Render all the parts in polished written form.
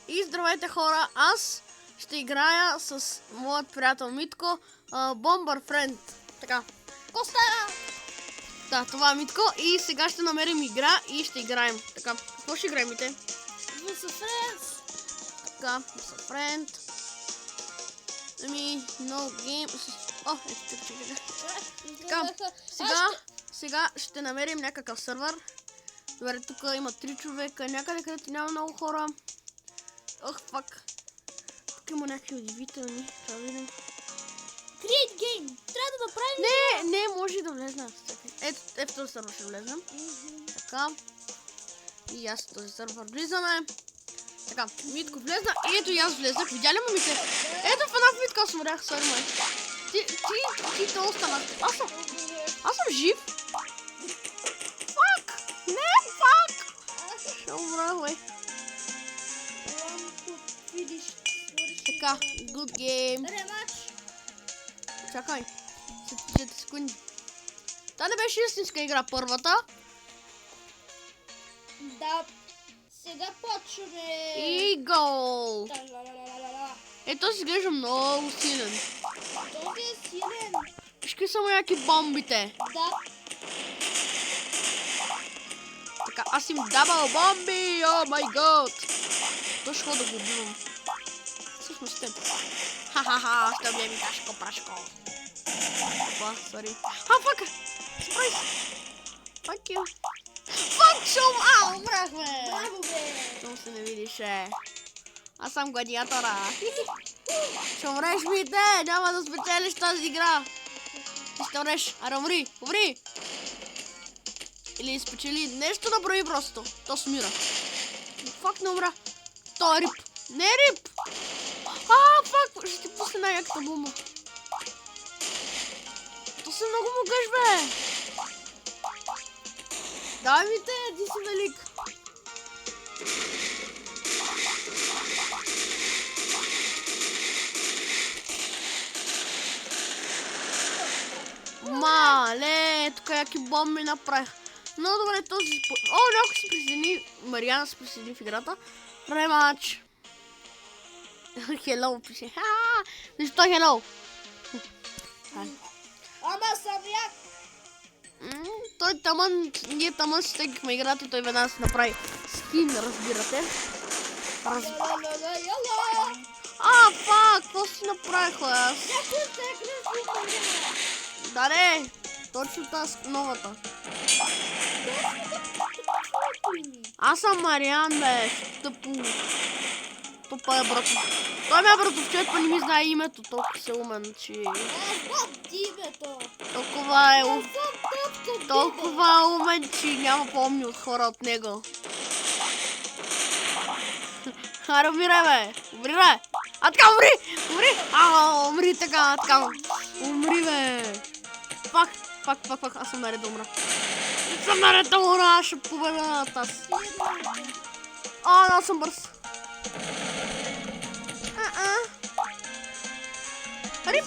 И здравейте хора, аз ще играя с моят приятел Митко, Bomber Friend. Така. Коста! Да, това е Митко и сега ще намерим игра и ще играем. Така, какво ще играем, Мите? With friends! Така, with a friend. Ами, no game. О, чакай. Така, сега ще намерим някакъв сървър. Добре, тук има 3 човека, някъде където няма много хора. Ох, фак. Тук има някакви удивителни. Трябва да видим. Create game! Трябва да направим... Не, може да влезна. Ето този сървър ще влезнем. Така. И аз този сървър влизаме. Така, Митко влезна. Ето и аз влезнах. Видя ли момите? Ето в една Митко аз умрях. Сори, май. Ти то останахте. Аз съм жив. Фак! Не, фак! Ще умрах, бе. Така, good game. Ремач! Чакай. 30 секунди. Та не беше истинска игра първата. Да. Сега почваме. И гол. Ето си изглежда много силен. Този е силен. Вижки са яки бомбите. Да. Така, аз им дабъл бомби. О май гот. Точно да го убивам. Всъщност теб. Ха-ха-ха, ще убием и кашко прашко. Опа, сори. Фак! Спрайс! Fuck you. Фак, умрахме! Браво, бе! То се не видише. Аз съм гладиатора. Ще умреш, Мите! Няма да спечелиш тази игра. Ти ще умреш. Аре, умри! Или спечели нещо направи просто. То смира. Фак, не умра. То е рип. Не е рип! Фак! Ще ти пусне най-яката бомба. То се много могъж, бе! Дай, Мите, ти си велик. Мале, тук яки бомби направих. Но добре, този... О, някой се присъедини. Мариана се присъедини в играта. Ремач. Хело пише. Защо хело? Ама съм як. Той таман, ние таман си тегихме играта и той веднага си направи скин, разбирате. Фак, какво си направих, аз? Да, не, точно тази новата. Аз съм Мариан, бе, тъпо. Топа е братов. Той ме е братовчет, па не ми знае името, толкова се умен, че... Толкова е умен, че няма по-умни от хора от него. Аре, умирай, бе! Умри, бе! Така, умри! Умри така. Умри, бе! Фак, аз съм наред да умра. Аз ще победа на тази. Аз съм бърз. Рип!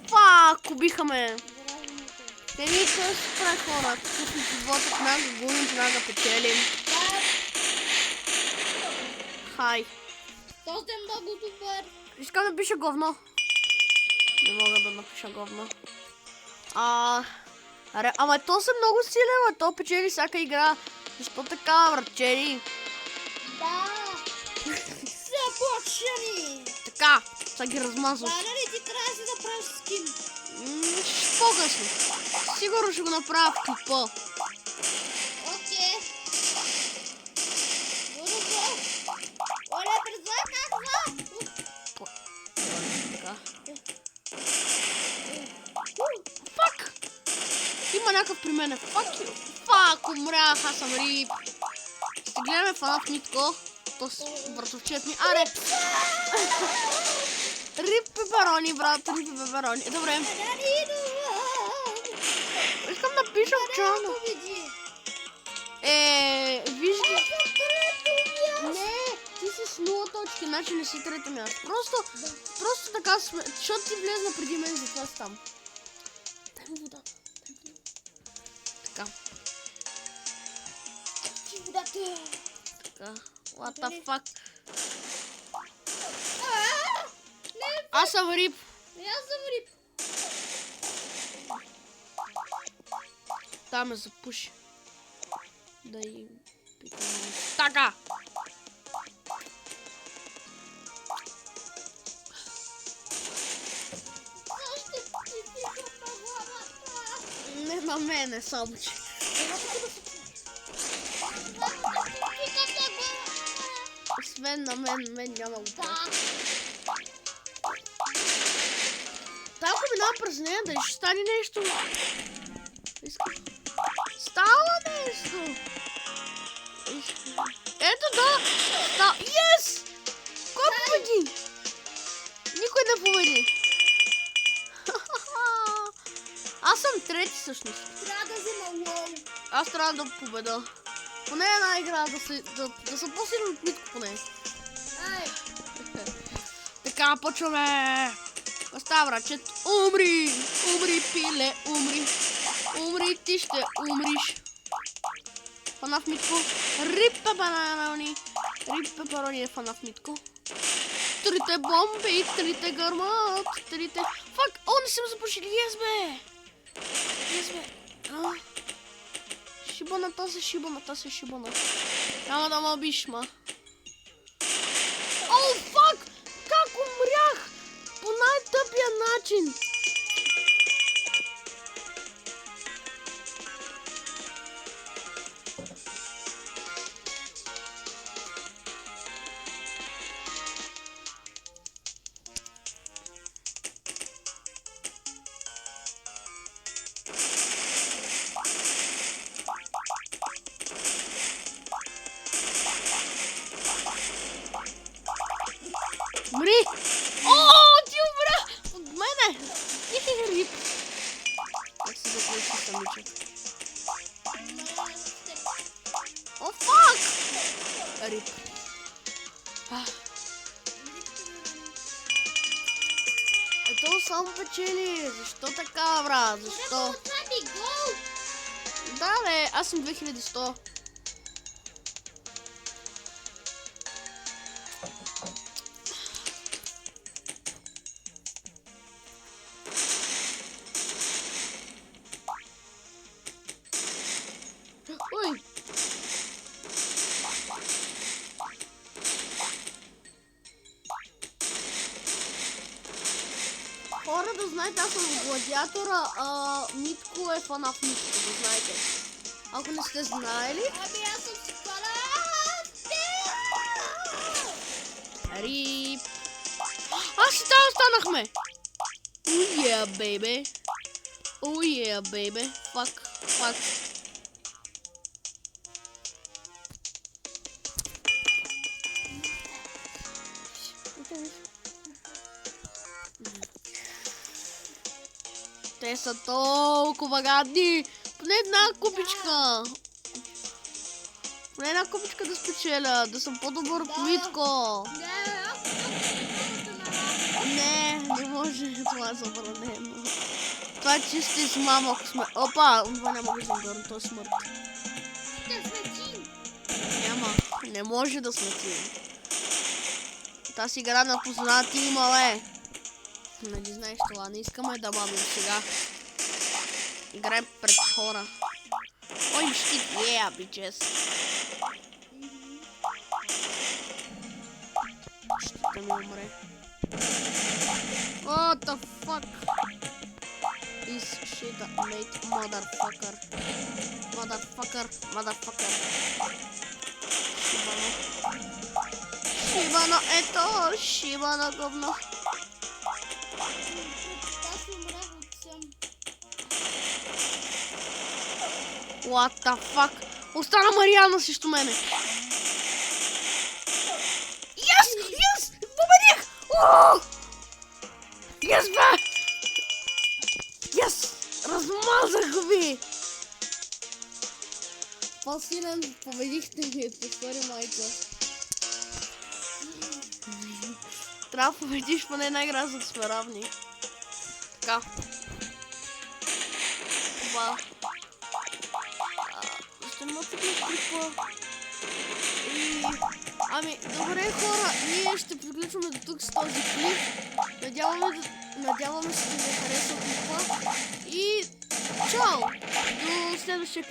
Фак, убиха ме. Те ни се спре хора. Тук сме живота, веднага губим, веднага печелим. Хай. Този е много добър. Искам да пиша говно. Не мога да напиша говно. Ама то съм много силен, то печели всяка игра. Защо така, братчери? Да. Започни. Така, сега ги размазваш. Да, нали ти трябва да си направиш скин? По-късно. Сигурно ще го направя в клипа. Окей. Добро. Оле, призвай казва. Така. Фак! Има някакъв при мене. Фак, умрях, аз съм рип. Ще гледаме фанат Митко. То с братовчет ми. Аре! Рип пеперони, брат, рип пеперони. Добре. Искам да пиша в чано. Вижди. Не, ти си с 0 точки, значи не си трето място. Просто така сме, защото ти влезна преди мен, затова си там. Дай ми вода. Така. Така. What the fuck? Не, Аз съм рип. аз съм рип. Там ме запуши. Да и пикам. Така! Защо ти пикам на главата? Не на мене, само че. Освен на мен няма го правя. Там ако минава през нея, дали ще стане нещо? Става нещо! Ето да! Yes! Кой победи? Никой не победи. Аз съм трети всъщност. Трябва да взема лоу. Аз трябва да победа. Поне една игра да съм по-силен от Митко поне. Ай, Така, почваме. Остава врачет. Умри! Умри, пиле, умри. Умри, ти ще умриш. Фанав Митко. Рипа бананони. Рипа парони е Фанав Митко. Трите бомби, трите гърмат, трите... Фак, о, не съм запушили. Yes, бе! Yes, бе! Шибаната се. Няма да ме убиш, ма. О, фак! Как умрях? По най-тъпия начин. Умри! О, ти умря! От мене! Рип! Как се заключи самичък? О, фак! Рип. Ето само печели. Защо така, брат? Защо? Да, бе, аз съм 2100. Ой! Хора, да знаете, аз съм гладиатора, Митко е Фанав Митко, да знаете. Ако не сте знаели... ами аз съм си пара. Рип! Аз и там останахме! Oh yeah, baby! Oh yeah, baby! Fuck. Те са толкова гадни! Поне една купичка! Поне една купичка да спечеля, да съм по-добър от Митко! Не може, това е забранено. Това е чисто измама, ако сме... Опа, това няма да съм то е смърт. Няма, не може да сме тим. Тази игра на познати има, бе. Не знаеш това, не искаме да мамим сега. Играем пред хора. Ой, щит, бичес. Щита ми умре. What the fuck is shit mate, motherfucker. Шибано, ето, шибано говно. What the fuck? Остана Мариана срещу мене. Yes! Победих! Yes, бе! Yes! Размазах ви! По-силен победихте ми, повтори майка. Трябва да победиш поне една игра, за да сме равни. Така. Това. Ще ме отпи клипа. И... Ами, добре хора, ние ще приключваме до тук с този клип. Надяваме се да ви хареса клипа. И чао! До следващия клип.